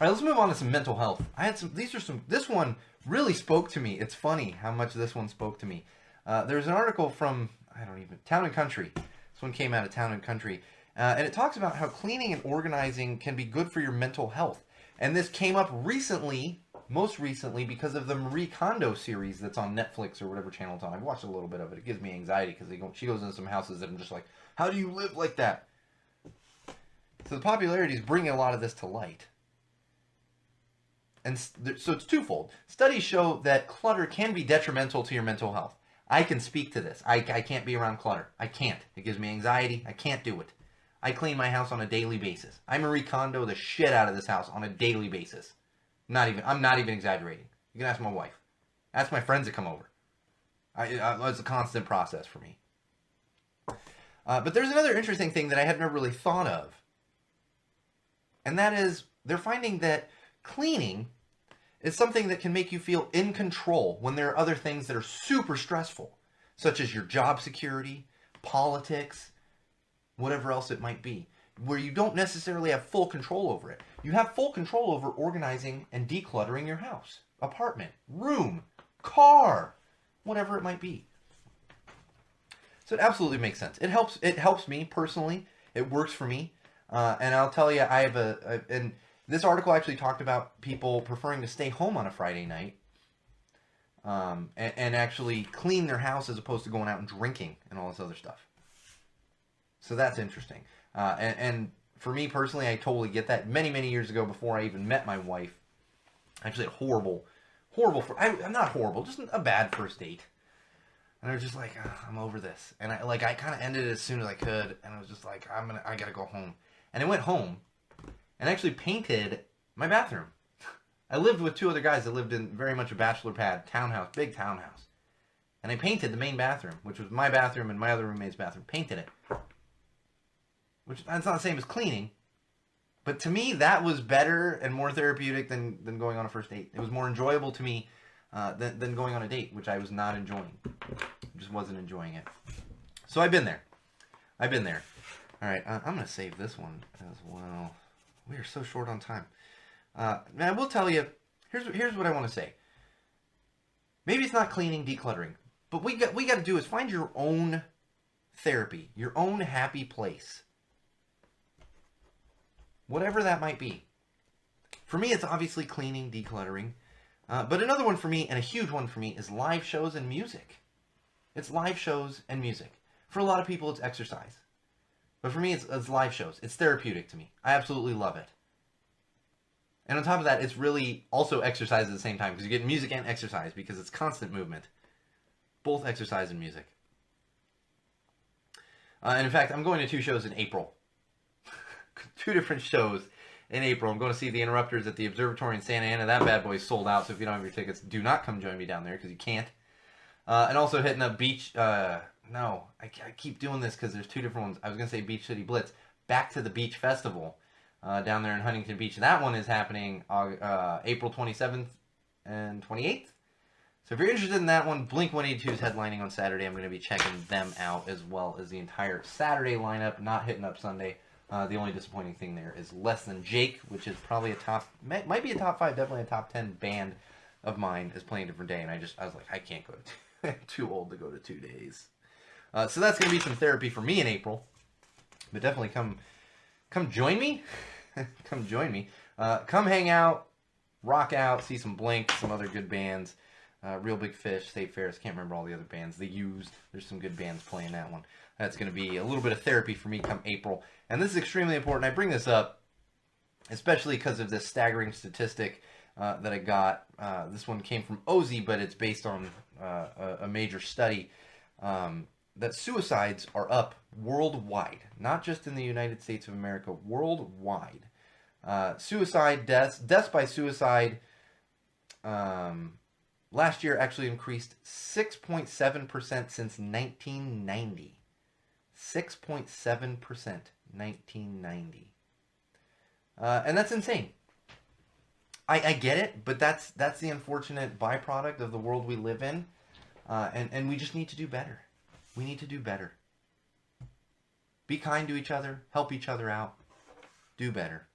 All right, let's move on to some mental health. This one really spoke to me. It's funny how much this one spoke to me. There's an article from, Town and Country. This one came out of Town and Country. And it talks about how cleaning and organizing can be good for your mental health. And this came up most recently, because of the Marie Kondo series that's on Netflix or whatever channel it's on. I've watched a little bit of it. It gives me anxiety because she goes into some houses that I'm just like, how do you live like that? So the popularity is bringing a lot of this to light. And so it's twofold. Studies show that clutter can be detrimental to your mental health. I can speak to this. I can't be around clutter. I can't. It gives me anxiety. I can't do it. I clean my house on a daily basis. I Marie Kondo the shit out of this house on a daily basis. I'm not even exaggerating. You can ask my wife. Ask my friends that come over. It's a constant process for me. But there's another interesting thing that I had never really thought of. And that is, they're finding that cleaning is something that can make you feel in control when there are other things that are super stressful, such as your job security, politics, whatever else it might be, where you don't necessarily have full control over it. You have full control over organizing and decluttering your house, apartment, room, car, whatever it might be. So it absolutely makes sense. It helps me personally. It works for me. And I'll tell you, and this article actually talked about people preferring to stay home on a Friday night and actually clean their house as opposed to going out and drinking and all this other stuff. So that's interesting. And for me personally, I totally get that. Many, many years ago, before I even met my wife, I actually had I'm not horrible, just a bad first date. And I was just like, I'm over this. And I kind of ended it as soon as I could. And I was just like, I gotta go home. And I went home and actually painted my bathroom. I lived with two other guys that lived in very much a bachelor pad townhouse, big townhouse. And I painted the main bathroom, which was my bathroom and my other roommate's bathroom. Painted it. Which, that's not the same as cleaning. But to me, that was better and more therapeutic than going on a first date. It was more enjoyable to me than going on a date, which I was not enjoying. I just wasn't enjoying it. So I've been there. All right, I'm going to save this one as well. We are so short on time. And I will tell you, here's what I want to say. Maybe it's not cleaning, decluttering, but we got to do is find your own therapy, your own happy place. Whatever that might be. For me, it's obviously cleaning, decluttering. But another one for me, and a huge one for me, is live shows and music. It's live shows and music. For a lot of people, it's exercise. But for me, it's live shows. It's therapeutic to me. I absolutely love it. And on top of that, it's really also exercise at the same time, because you get music and exercise, because it's constant movement. Both exercise and music. And in fact, I'm going to 2 shows in April. 2 different shows in April. I'm going to see the Interrupters at the Observatory in Santa Ana. That bad boy's sold out, so if you don't have your tickets, do not come join me down there, because you can't. And also hitting up Beach... No, I keep doing this because there's 2 different ones. I was going to say Beach City Blitz. Back to the Beach Festival down there in Huntington Beach. That one is happening April 27th and 28th. So if you're interested in that one, Blink-182 is headlining on Saturday. I'm going to be checking them out, as well as the entire Saturday lineup, not hitting up Sunday. The only disappointing thing there is Less Than Jake, which is probably might be a top 5, definitely a top 10 band of mine, is playing a different day. And I was like, I can't go to I'm too old to go to 2 days. So that's going to be some therapy for me in April. But definitely come join me. Come join me. Come hang out, rock out, see some Blink, some other good bands. Real Big Fish, Save Ferris, can't remember all the other bands. The Used, there's some good bands playing that one. That's going to be a little bit of therapy for me come April. And this is extremely important. I bring this up, especially because of this staggering statistic that I got. This one came from OZ, but it's based on a major study. That suicides are up worldwide, not just in the United States of America, worldwide. Suicide deaths by suicide last year actually increased 6.7% since 1990. 6.7%, 1990. And that's insane. I get it, but that's the unfortunate byproduct of the world we live in. And we just need to do better. We need to do better. Be kind to each other. Help each other out. Do better.